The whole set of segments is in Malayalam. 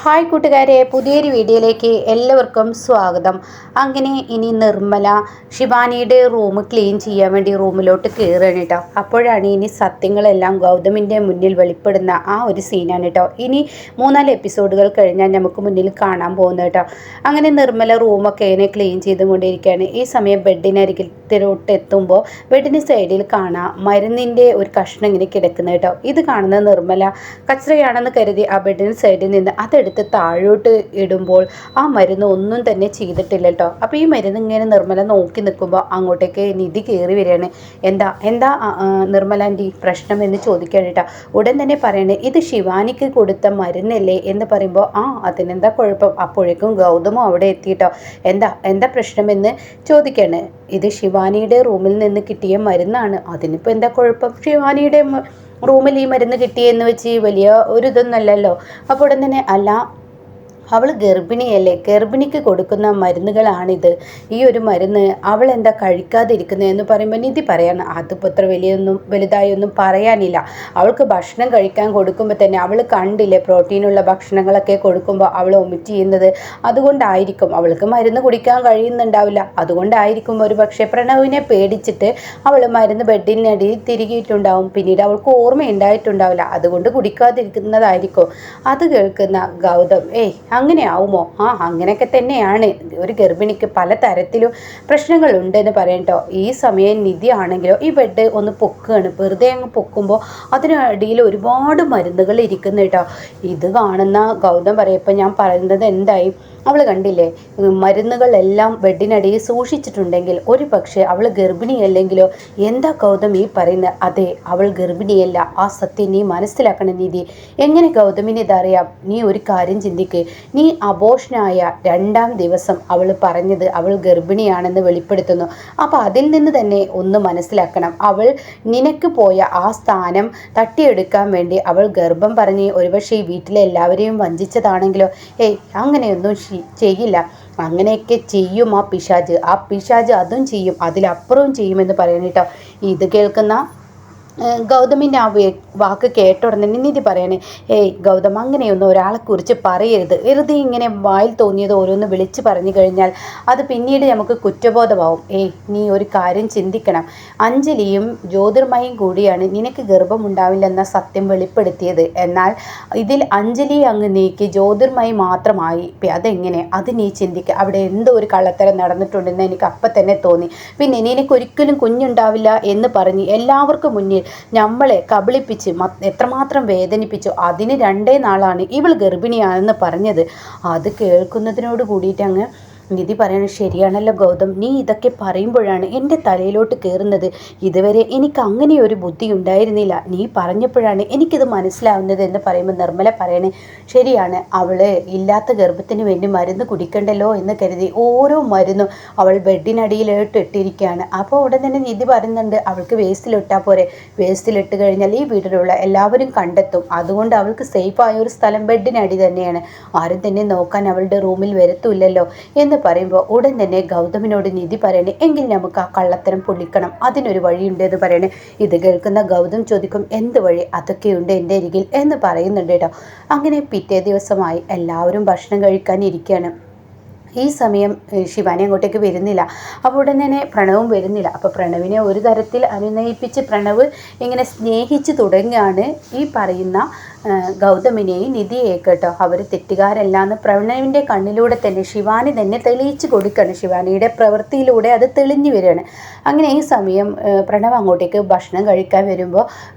ഹായ് കൂട്ടുകാരെ, പുതിയൊരു വീഡിയോയിലേക്ക് എല്ലാവർക്കും സ്വാഗതം. അങ്ങനെ ഇനി നിർമ്മല ശിവാനിയുടെ റൂം ക്ലീൻ ചെയ്യാൻ വേണ്ടി റൂമിലോട്ട് കയറുകയാണ് കേട്ടോ. അപ്പോഴാണ് ഇനി സത്യങ്ങളെല്ലാം ഗൗതമിൻ്റെ മുന്നിൽ വെളിപ്പെടുന്ന ആ ഒരു സീനാണ് കേട്ടോ. ഇനി 3-4 എപ്പിസോഡുകൾ കഴിഞ്ഞാൽ നമുക്ക് മുന്നിൽ കാണാൻ പോകുന്നത് കേട്ടോ. അങ്ങനെ നിർമ്മല റൂമൊക്കെ ഇങ്ങനെ ക്ലീൻ ചെയ്തുകൊണ്ടിരിക്കുകയാണ്. ഈ സമയം ബെഡിനരികിലോട്ട് എത്തുമ്പോൾ ബെഡിന് സൈഡിൽ കാണാം മരുന്നിൻ്റെ ഒരു കഷ്ണം ഇങ്ങനെ കിടക്കുന്നത് കേട്ടോ. ഇത് കാണുന്ന നിർമ്മല കച്ചറയാണെന്ന് കരുതി ആ ബെഡിന് സൈഡിൽ നിന്ന് അതെടുത്ത് താഴോട്ട് ഇടുമ്പോൾ ആ മരുന്ന് ഒന്നും തന്നെ ചെയ്തിട്ടില്ല കേട്ടോ. അപ്പോൾ ഈ മരുന്ന് ഇങ്ങനെ നിർമ്മല നോക്കി നിൽക്കുമ്പോൾ അങ്ങോട്ടേക്ക് നിധി കയറി വരികയാണ്. എന്താ നിർമ്മല ആൻറ്റി പ്രശ്നം എന്ന് ചോദിക്കുകയാണ് കേട്ടോ. ഉടൻ തന്നെ പറയണേ, ഇത് ശിവാനിക്ക് കൊടുത്ത മരുന്നല്ലേ എന്ന് പറയുമ്പോൾ അതിനെന്താ കുഴപ്പം. അപ്പോഴേക്കും ഗൗതമും അവിടെ എത്തിയിട്ടോ. എന്താ പ്രശ്നമെന്ന് ചോദിക്കുകയാണ്. ഇത് ശിവാനിയുടെ റൂമിൽ നിന്ന് കിട്ടിയ മരുന്നാണ്, അതിനിപ്പോൾ എന്താ കുഴപ്പം. ശിവാനിയുടെ റൂമിൽ ഈ മരുന്ന് കിട്ടിയെന്ന് വെച്ച് വലിയ ഒരു ഇതൊന്നല്ലല്ലോ. അപ്പോൾ ഉടൻ തന്നെ അല്ല, അവൾ ഗർഭിണിയല്ലേ, ഗർഭിണിക്ക് കൊടുക്കുന്ന മരുന്നുകളാണിത്. ഈ ഒരു മരുന്ന് അവൾ എന്താ കഴിക്കാതിരിക്കുന്നത് എന്ന് പറയുമ്പോൾ നിധി പറയാണ്, അതിപ്പോൾ അത്ര വലുതായൊന്നും പറയാനില്ല. അവൾക്ക് ഭക്ഷണം കഴിക്കാൻ കൊടുക്കുമ്പോൾ തന്നെ അവൾ കണ്ടില്ലേ പ്രോട്ടീനുള്ള ഭക്ഷണങ്ങളൊക്കെ കൊടുക്കുമ്പോൾ അവൾ ഒമിറ്റ് ചെയ്യുന്നത്. അതുകൊണ്ടായിരിക്കും, അവൾക്ക് മരുന്ന് കുടിക്കാൻ കഴിയുന്നുണ്ടാവില്ല. അതുകൊണ്ടായിരിക്കും ഒരു പക്ഷേ പ്രണവിനെ പേടിച്ചിട്ട് അവൾ മരുന്ന് ബെഡിനടിയിൽ തിരികിയിട്ടുണ്ടാവും. പിന്നീട് അവൾക്ക് ഓർമ്മയുണ്ടായിട്ടുണ്ടാവില്ല, അതുകൊണ്ട് കുടിക്കാതിരിക്കുന്നതായിരിക്കും. അത് കേൾക്കുന്ന ഗൗതം അങ്ങനെ ആവുമോ? അങ്ങനെയൊക്കെ തന്നെയാണ്. ഒരു ഗർഭിണിക്ക് പല തരത്തിലും പ്രശ്നങ്ങളുണ്ടെന്ന് പറയട്ടോ. ഈ സമയം നിധി ആണെങ്കിലോ ഈ ബെഡ് ഒന്ന് പൊക്കുകയാണ്. വെറുതെ അങ്ങ് പൊക്കുമ്പോൾ അതിനടിയിൽ ഒരുപാട് മരുന്നുകൾ ഇരിക്കുന്നു കേട്ടോ. ഇത് കാണുന്ന ഗൗതം പറയപ്പോൾ ഞാൻ പറയുന്നത് എന്തായി, അവൾ കണ്ടില്ലേ മരുന്നുകളെല്ലാം ബെഡിനടിയിൽ സൂക്ഷിച്ചിട്ടുണ്ടെങ്കിൽ ഒരു പക്ഷേ അവൾ ഗർഭിണിയല്ലെങ്കിലോ. എന്താ ഗൗതം ഈ പറയുന്നത്? അതെ, അവൾ ഗർഭിണിയല്ല. ആ സത്യം നീ മനസ്സിലാക്കണം നിധി. എങ്ങനെ ഗൗതമിന് ഇതറിയാം? നീ ഒരു കാര്യം ചിന്തിക്ക്. നീ അബോഷനായ 2-ാം ദിവസം അവൾ പറഞ്ഞത് അവൾ ഗർഭിണിയാണെന്ന് വെളിപ്പെടുത്തുന്നു. അപ്പോൾ അതിൽ നിന്ന് തന്നെ ഒന്ന് മനസ്സിലാക്കണം, അവൾ നിനക്ക് പോയ ആ സ്ഥാനം തട്ടിയെടുക്കാൻ വേണ്ടി അവൾ ഗർഭം പറഞ്ഞ് ഒരുപക്ഷെ ഈ വീട്ടിലെ എല്ലാവരെയും വഞ്ചിച്ചതാണെങ്കിലോ. അങ്ങനെയൊന്നും ചെയ്യില്ല. അങ്ങനെയൊക്കെ ചെയ്യും ആ പിശാജ് അതും ചെയ്യും, അതിലപ്പുറവും ചെയ്യുമെന്ന് പറയുന്നു. ഇത് കേൾക്കുന്ന ഗൗതമിൻ്റെ ആ വാക്ക് കേട്ട ഉടനെ നിധി പറയണേ, ഗൗതം അങ്ങനെയൊന്നും ഒരാളെക്കുറിച്ച് പറയരുത്. വെറുതെ ഇങ്ങനെ വായിൽ തോന്നിയത് ഓരോന്ന് വിളിച്ച് പറഞ്ഞു കഴിഞ്ഞാൽ അത് പിന്നീട് നമുക്ക് കുറ്റബോധമാവും. നീ ഒരു കാര്യം ചിന്തിക്കണം. അഞ്ജലിയും ജ്യോതിർമയും കൂടിയാണ് നിനക്ക് ഗർഭമുണ്ടാവില്ലെന്ന സത്യം വെളിപ്പെടുത്തിയത്. എന്നാൽ ഇതിൽ അഞ്ജലി അങ്ങ് നീക്കി ജ്യോതിർമയി മാത്രമായി. അതെങ്ങനെ? അത് നീ ചിന്തിക്കുക. അവിടെ എന്തോ ഒരു കള്ളത്തരം നടന്നിട്ടുണ്ടെന്ന് എനിക്ക് അപ്പം തന്നെ തോന്നി. പിന്നെ നിനക്കൊരിക്കലും കുഞ്ഞുണ്ടാവില്ല എന്ന് പറഞ്ഞ് എല്ലാവർക്കും മുന്നിൽ നമ്മളെ കബളിപ്പിച്ച് എത്രമാത്രം വേദനിപ്പിച്ചു. അതിന് 2 നാളാണ് ഇവൾ ഗർഭിണിയാണെന്ന് പറഞ്ഞത്. അത് കേൾക്കുന്നതിനോട് കൂടിയിട്ട് അങ്ങ് നിധി പറയണ, ശരിയാണല്ലോ ഗൗതം, നീ ഇതൊക്കെ പറയുമ്പോഴാണ് എൻ്റെ തലയിലോട്ട് കയറുന്നത്. ഇതുവരെ എനിക്ക് അങ്ങനെ ഒരു ബുദ്ധി ഉണ്ടായിരുന്നില്ല. നീ പറഞ്ഞപ്പോഴാണ് എനിക്കിത് മനസ്സിലാവുന്നത് എന്ന് പറയുമ്പോൾ നിർമ്മല പറയണേ, ശരിയാണ്, അവള് ഇല്ലാത്ത ഗർഭത്തിന് വേണ്ടി മരുന്ന് കുടിക്കണ്ടല്ലോ എന്ന് കരുതി ഓരോ മരുന്നും അവൾ ബെഡിനടിയിലോട്ട് ഇട്ടിരിക്കുകയാണ്. അപ്പോൾ ഉടൻ തന്നെ നിധി പറയുന്നുണ്ട്, അവൾക്ക് വേസ്റ്റിലിട്ടാൽ പോരെ. വേസ്റ്റിലിട്ട് കഴിഞ്ഞാൽ ഈ വീട്ടിലുള്ള എല്ലാവരും കണ്ടെത്തും. അതുകൊണ്ട് അവൾക്ക് സേഫായ ഒരു സ്ഥലം ബെഡിനടി തന്നെയാണ്. ആരും തന്നെ നോക്കാൻ അവളുടെ റൂമിൽ വരത്തില്ലല്ലോ എന്ന് പറയുമ്പോൾ ഉടൻ തന്നെ ഗൗതമിനോട് നിധി പറയണേ, എങ്കിൽ നമുക്ക് ആ കള്ളത്തരം പൊളിക്കണം, അതിനൊരു വഴിയുണ്ട് എന്ന് പറയണേ. ഇത് കേൾക്കുന്ന ഗൗതം ചോദിക്കും, എന്ത് വഴി? അതൊക്കെയുണ്ട് എൻ്റെ അരികിൽ എന്ന് പറയുന്നുണ്ട് കേട്ടോ. അങ്ങനെ പിറ്റേ ദിവസമായി എല്ലാവരും ഭക്ഷണം കഴിക്കാനിരിക്കുകയാണ്. ഈ സമയം ശിവാനി അങ്ങോട്ടേക്ക് വരുന്നില്ല. അപ്പോൾ ഉടൻ തന്നെ പ്രണവും വരുന്നില്ല. അപ്പോൾ പ്രണവിനെ ഒരു തരത്തിൽ അനുനയിപ്പിച്ച് പ്രണവ് ഇങ്ങനെ സ്നേഹിച്ച് തുടങ്ങുകയാണ് ഈ പറയുന്ന ഗൗതമിനെയും നിധിയെ കേട്ടോ. അവർ തെറ്റുകാരല്ലാന്ന് പ്രണവിൻ്റെ കണ്ണിലൂടെ തന്നെ ശിവാനി തന്നെ തെളിയിച്ച് കൊടുക്കുകയാണ്. ശിവാനിയുടെ പ്രവൃത്തിയിലൂടെ അത് തെളിഞ്ഞു വരികയാണ്. അങ്ങനെ ഈ സമയം പ്രണവ് അങ്ങോട്ടേക്ക് ഭക്ഷണം കഴിക്കാൻ വരുമ്പോൾ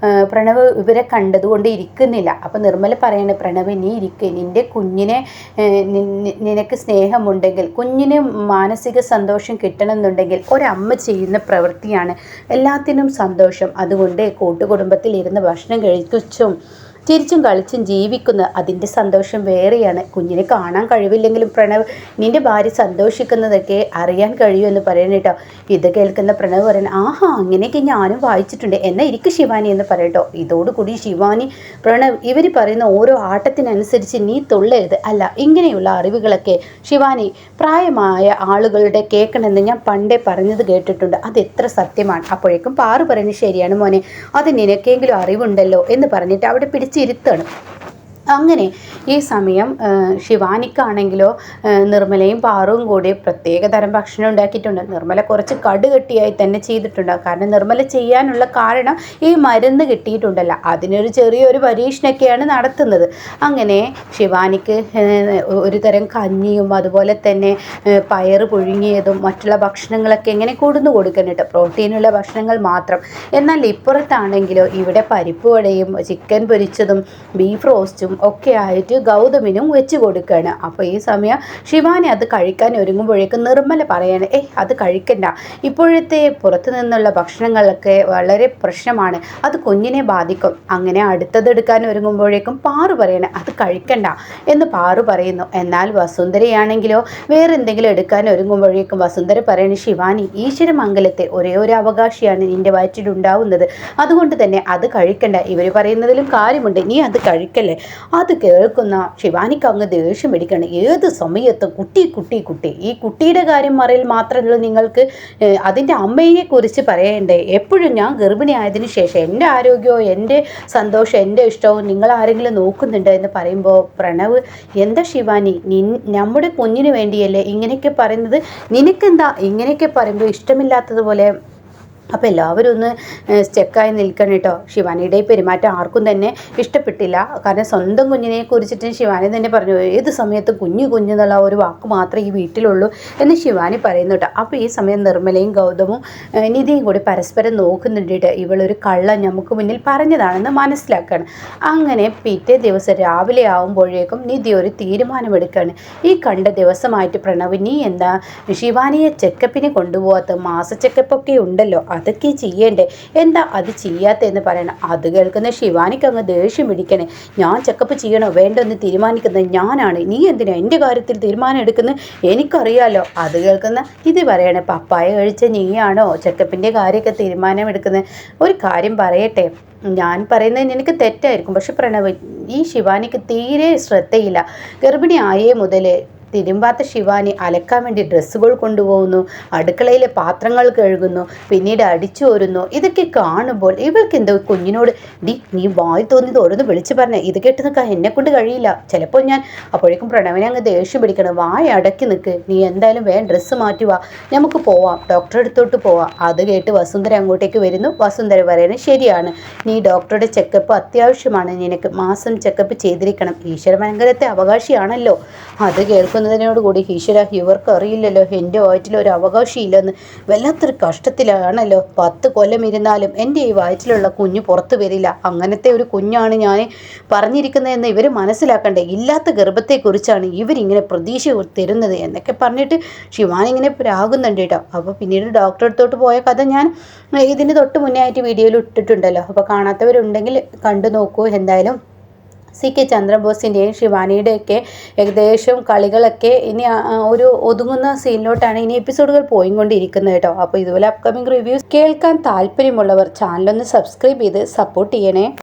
പ്രണവ് ഇവരെ കണ്ടതുകൊണ്ട് ഇരിക്കുന്നില്ല. അപ്പോൾ നിർമ്മല പറയാണ്, പ്രണവ് നീ ഇരിക്കുക, നിൻ്റെ കുഞ്ഞിനെ നിനക്ക് സ്നേഹമുണ്ടെങ്കിൽ, കുഞ്ഞിന് മാനസിക സന്തോഷം കിട്ടണമെന്നുണ്ടെങ്കിൽ ഒരമ്മ ചെയ്യുന്ന പ്രവൃത്തിയാണ് എല്ലാത്തിനും സന്തോഷം. അതുകൊണ്ട് കൂട്ടുകുടുംബത്തിൽ ഇരുന്ന് ഭക്ഷണം കഴിച്ചും ചിരിച്ചും കളിച്ചും ജീവിക്കുന്ന അതിൻ്റെ സന്തോഷം വേറെയാണ്. കുഞ്ഞിനെ കാണാൻ കഴിവില്ലെങ്കിലും പ്രണവ് നിൻ്റെ ഭാര്യ സന്തോഷിക്കുന്നതൊക്കെ അറിയാൻ കഴിയുമെന്ന് പറയണം കേട്ടോ. ഇത് കേൾക്കുന്ന പ്രണവ് പറയണം, അങ്ങനെയൊക്കെ ഞാനും വായിച്ചിട്ടുണ്ട്, എന്നാൽ ഇരിക്കും ശിവാനി എന്ന് പറയട്ടോ. ഇതോടുകൂടി ശിവാനി പ്രണവ് ഇവർ പറയുന്ന ഓരോ ആട്ടത്തിനനുസരിച്ച് നീ തുള്ളരുത്. അല്ല, ഇങ്ങനെയുള്ള അറിവുകളൊക്കെ ശിവാനി പ്രായമായ ആളുകളുടെ കേൾക്കണമെന്ന് ഞാൻ പണ്ടേ പറഞ്ഞത് കേട്ടിട്ടുണ്ട്. അതെത്ര സത്യമാണ്. അപ്പോഴേക്കും പാറു പറയുന്നത്, ശരിയാണ് മോനെ, അത് നിനക്കെങ്കിലും അറിവുണ്ടല്ലോ എന്ന് പറഞ്ഞിട്ട് അവിടെ പിടിച്ചിരുത്താണ്. അങ്ങനെ ഈ സമയം ശിവാനിക്കാണെങ്കിലോ നിർമ്മലയും പാറുവും കൂടി പ്രത്യേക തരം ഭക്ഷണം ഉണ്ടാക്കിയിട്ടുണ്ട്. നിർമ്മല കുറച്ച് കടുകട്ടിയായി തന്നെ ചെയ്തിട്ടുണ്ട്. കാരണം നിർമ്മല ചെയ്യാനുള്ള കാരണം ഈ മരുന്ന് കിട്ടിയിട്ടുണ്ടല്ലോ, അതിനൊരു ചെറിയൊരു പരീക്ഷണമൊക്കെയാണ് നടത്തുന്നത്. അങ്ങനെ ശിവാനിക്ക് ഒരു തരം കഞ്ഞിയും അതുപോലെ തന്നെ പയറ് പുഴുങ്ങിയതും മറ്റുള്ള ഭക്ഷണങ്ങളൊക്കെ ഇങ്ങനെ കൊടുന്നു കൊടുക്കുന്നുണ്ട്, പ്രോട്ടീനുള്ള ഭക്ഷണങ്ങൾ മാത്രം. എന്നാൽ ഇപ്പുറത്താണെങ്കിലോ ഇവിടെ പരിപ്പ് വടയും ചിക്കൻ പൊരിച്ചതും ബീഫ് റോസ്റ്റും ഒക്കെ ആയിട്ട് ഗൗതമിനും വെച്ച് കൊടുക്കുകയാണ്. അപ്പോൾ ഈ സമയം ശിവാനി അത് കഴിക്കാൻ ഒരുങ്ങുമ്പോഴേക്കും നിർമ്മല പറയാണ്, അത് കഴിക്കണ്ട, ഇപ്പോഴത്തെ പുറത്തു നിന്നുള്ള ഭക്ഷണങ്ങളൊക്കെ വളരെ പ്രശ്നമാണ്, അത് കുഞ്ഞിനെ ബാധിക്കും. അങ്ങനെ അടുത്തതെടുക്കാൻ ഒരുങ്ങുമ്പോഴേക്കും പാറു പറയണേ അത് കഴിക്കണ്ട എന്ന് പാറു പറയുന്നു. എന്നാൽ വസുന്ധരയാണെങ്കിലോ വേറെ എന്തെങ്കിലും എടുക്കാൻ ഒരുങ്ങുമ്പോഴേക്കും വസുന്ധര പറയണ, ശിവാനി ഈശ്വരമംഗലത്തെ ഒരേ ഒരു അവകാശിയാണ് നിൻ്റെ വയറ്റിലുണ്ടാവുന്നത്, അതുകൊണ്ട് തന്നെ അത് കഴിക്കണ്ട, ഇവർ പറയുന്നതിലും കാര്യമുണ്ട്, നീ അത് കഴിക്കല്ലേ. അത് കേൾക്കുന്ന ശിവാനിക്ക് അങ്ങ് ദേഷ്യം പിടിക്കണം. ഏത് സമയത്തും കുട്ടി കുട്ടി കുട്ടി, ഈ കുട്ടിയുടെ കാര്യം മറയിൽ മാത്രമല്ല നിങ്ങൾക്ക് അതിൻ്റെ അമ്മയെ കുറിച്ച് പറയണ്ടേ. എപ്പോഴും ഞാൻ ഗർഭിണി ആയതിനു ശേഷം എൻ്റെ ആരോഗ്യവും എൻ്റെ സന്തോഷം എൻ്റെ ഇഷ്ടവും നിങ്ങൾ ആരെങ്കിലും നോക്കുന്നുണ്ട് എന്ന് പറയുമ്പോൾ പ്രണവ്, എന്താ ശിവാനി, നമ്മുടെ കുഞ്ഞിന് വേണ്ടിയല്ലേ ഇങ്ങനെയൊക്കെ പറയുന്നത്, നിനക്കെന്താ ഇങ്ങനെയൊക്കെ പറയുമ്പോൾ ഇഷ്ടമില്ലാത്തതുപോലെ. അപ്പോൾ എല്ലാവരും ഒന്ന് സ്റ്റെക്കായി നിൽക്കണം കേട്ടോ. ശിവാനിയുടെ പെരുമാറ്റം ആർക്കും തന്നെ ഇഷ്ടപ്പെട്ടില്ല. കാരണം സ്വന്തം കുഞ്ഞിനെ കുറിച്ചിട്ട് ശിവാനി തന്നെ പറഞ്ഞു, ഏത് സമയത്ത് കുഞ്ഞു എന്നുള്ള ഒരു വാക്ക് മാത്രമേ ഈ വീട്ടിലുള്ളൂ എന്ന് ശിവാനി പറയുന്നു കേട്ടോ. അപ്പോൾ ഈ സമയം നിർമ്മലയും ഗൗതമും നിധിയും കൂടി പരസ്പരം നോക്കുന്നുണ്ട് കേട്ടോ. ഇവളൊരു കള്ളം നമുക്ക് മുന്നിൽ പറഞ്ഞതാണെന്ന് മനസ്സിലാക്കുകയാണ്. അങ്ങനെ പിറ്റേ ദിവസം രാവിലെ ആകുമ്പോഴേക്കും നിധി ഒരു തീരുമാനമെടുക്കുകയാണ്. ഈ കണ്ട ദിവസമായിട്ട് പ്രണവ്, നീ എന്താ ശിവാനിയെ ചെക്കപ്പിന് കൊണ്ടുപോകാത്ത, മാസ ചെക്കപ്പൊക്കെ ഉണ്ടല്ലോ, അതൊക്കെ ചെയ്യേണ്ടേ, എന്താ അത് ചെയ്യാത്തതെന്ന് പറയണം. അത് കേൾക്കുന്ന ശിവാനിക്ക് അങ്ങ് ദേഷ്യം പിടിക്കണേ. ഞാൻ ചെക്കപ്പ് ചെയ്യണോ വേണ്ടോ എന്ന് തീരുമാനിക്കുന്നത് ഞാനാണ്, നീ എന്തിനാ എൻ്റെ കാര്യത്തിൽ തീരുമാനം എടുക്കുന്നത്, എനിക്കറിയാലോ. അത് കേൾക്കുന്ന ഇത് പറയണേ, പപ്പായ കഴിച്ച നീയാണോ ചെക്കപ്പിൻ്റെ കാര്യമൊക്കെ തീരുമാനമെടുക്കുന്നത്. ഒരു കാര്യം പറയട്ടെ, ഞാൻ പറയുന്നത് നിനക്ക് തെറ്റായിരിക്കും, പക്ഷെ പ്രണവ്, ഈ ശിവാനിക്ക് തീരെ ശ്രദ്ധയില്ല. ഗർഭിണി ആയേ മുതൽ തിരുമ്പാത്ത ശിവാനി അലക്കാൻ വേണ്ടി ഡ്രസ്സുകൾ കൊണ്ടുപോകുന്നു, അടുക്കളയിലെ പാത്രങ്ങൾ കഴുകുന്നു, പിന്നീട് അടിച്ചു വരുന്നു. ഇതൊക്കെ കാണുമ്പോൾ ഇവൾക്ക് എന്തോ കുഞ്ഞിനോട്, നീ വായി തോന്നിയത് ഓരോന്ന് വിളിച്ചു പറഞ്ഞേ, ഇത് കേട്ട് നിൽക്കാൻ എന്നെ കൊണ്ട് കഴിയില്ല. ചിലപ്പോൾ ഞാൻ അപ്പോഴേക്കും പ്രണവിനെ അങ്ങ് ദേഷ്യം പിടിക്കണം, വായ അടക്കി നിൽക്ക്, നീ എന്തായാലും വേഗം ഡ്രസ്സ് മാറ്റുക, നമുക്ക് പോവാം, ഡോക്ടറെ അടുത്തോട്ട് പോവാം. അത് കേട്ട് വസുന്ധര അങ്ങോട്ടേക്ക് വരുന്നു. വസുന്ധര പറയുന്നത്, ശരിയാണ്, നീ ഡോക്ടറുടെ ചെക്കപ്പ് അത്യാവശ്യമാണ്, നിനക്ക് മാസം ചെക്കപ്പ് ചെയ്തിരിക്കണം, ഈശ്വരമംഗലത്തെ അവകാശിയാണല്ലോ. അത് കേൾക്കുന്നതിനോടുകൂടി, ഈശ്വര, ഇവർക്ക് അറിയില്ലല്ലോ എൻ്റെ വയറ്റിലൊരു അവകാശമില്ലെന്ന്, വല്ലാത്തൊരു കഷ്ടത്തിലാണല്ലോ, 10 കൊല്ലം ഇരുന്നാലും എൻ്റെ ഈ വയറ്റിലുള്ള കുഞ്ഞ് പുറത്തു വരില്ല, അങ്ങനത്തെ ഒരു കുഞ്ഞാണ് ഞാൻ പറഞ്ഞിരിക്കുന്നതെന്ന് ഇവർ മനസ്സിലാക്കണ്ടേ, ഇല്ലാത്ത ഗർഭത്തെക്കുറിച്ചാണ് ഇവരിങ്ങനെ പ്രതീക്ഷ തരുന്നത് എന്നൊക്കെ പറഞ്ഞിട്ട് ശിവാനി ഇങ്ങനെ പ്രാകുന്നുണ്ട് കേട്ടോ. അപ്പോൾ പിന്നീട് ഡോക്ടറെ അടുത്തോട്ട് പോയ കഥ ഞാൻ ഇതിന് തൊട്ട് മുന്നേ ആയിട്ട് വീഡിയോയിൽ ഇട്ടിട്ടുണ്ടല്ലോ, അപ്പോൾ കാണാത്തവരുണ്ടെങ്കിൽ കണ്ടു നോക്കൂ. എന്തായാലും CK ചന്ദ്രബോസിൻ്റെയും ശിവാനിയുടെയൊക്കെ ഏകദേശം കളികളൊക്കെ ഇനി ഒരു ഒതുങ്ങുന്ന സീനിലോട്ടാണ് ഇനി എപ്പിസോഡുകൾ പോയിക്കൊണ്ടിരിക്കുന്നത് കേട്ടോ. അപ്പോൾ ഇതുപോലെ അപ്കമിങ് റിവ്യൂസ് കേൾക്കാൻ താല്പര്യമുള്ളവർ ചാനലൊന്ന് സബ്സ്ക്രൈബ് ചെയ്ത് സപ്പോർട്ട് ചെയ്യണേ.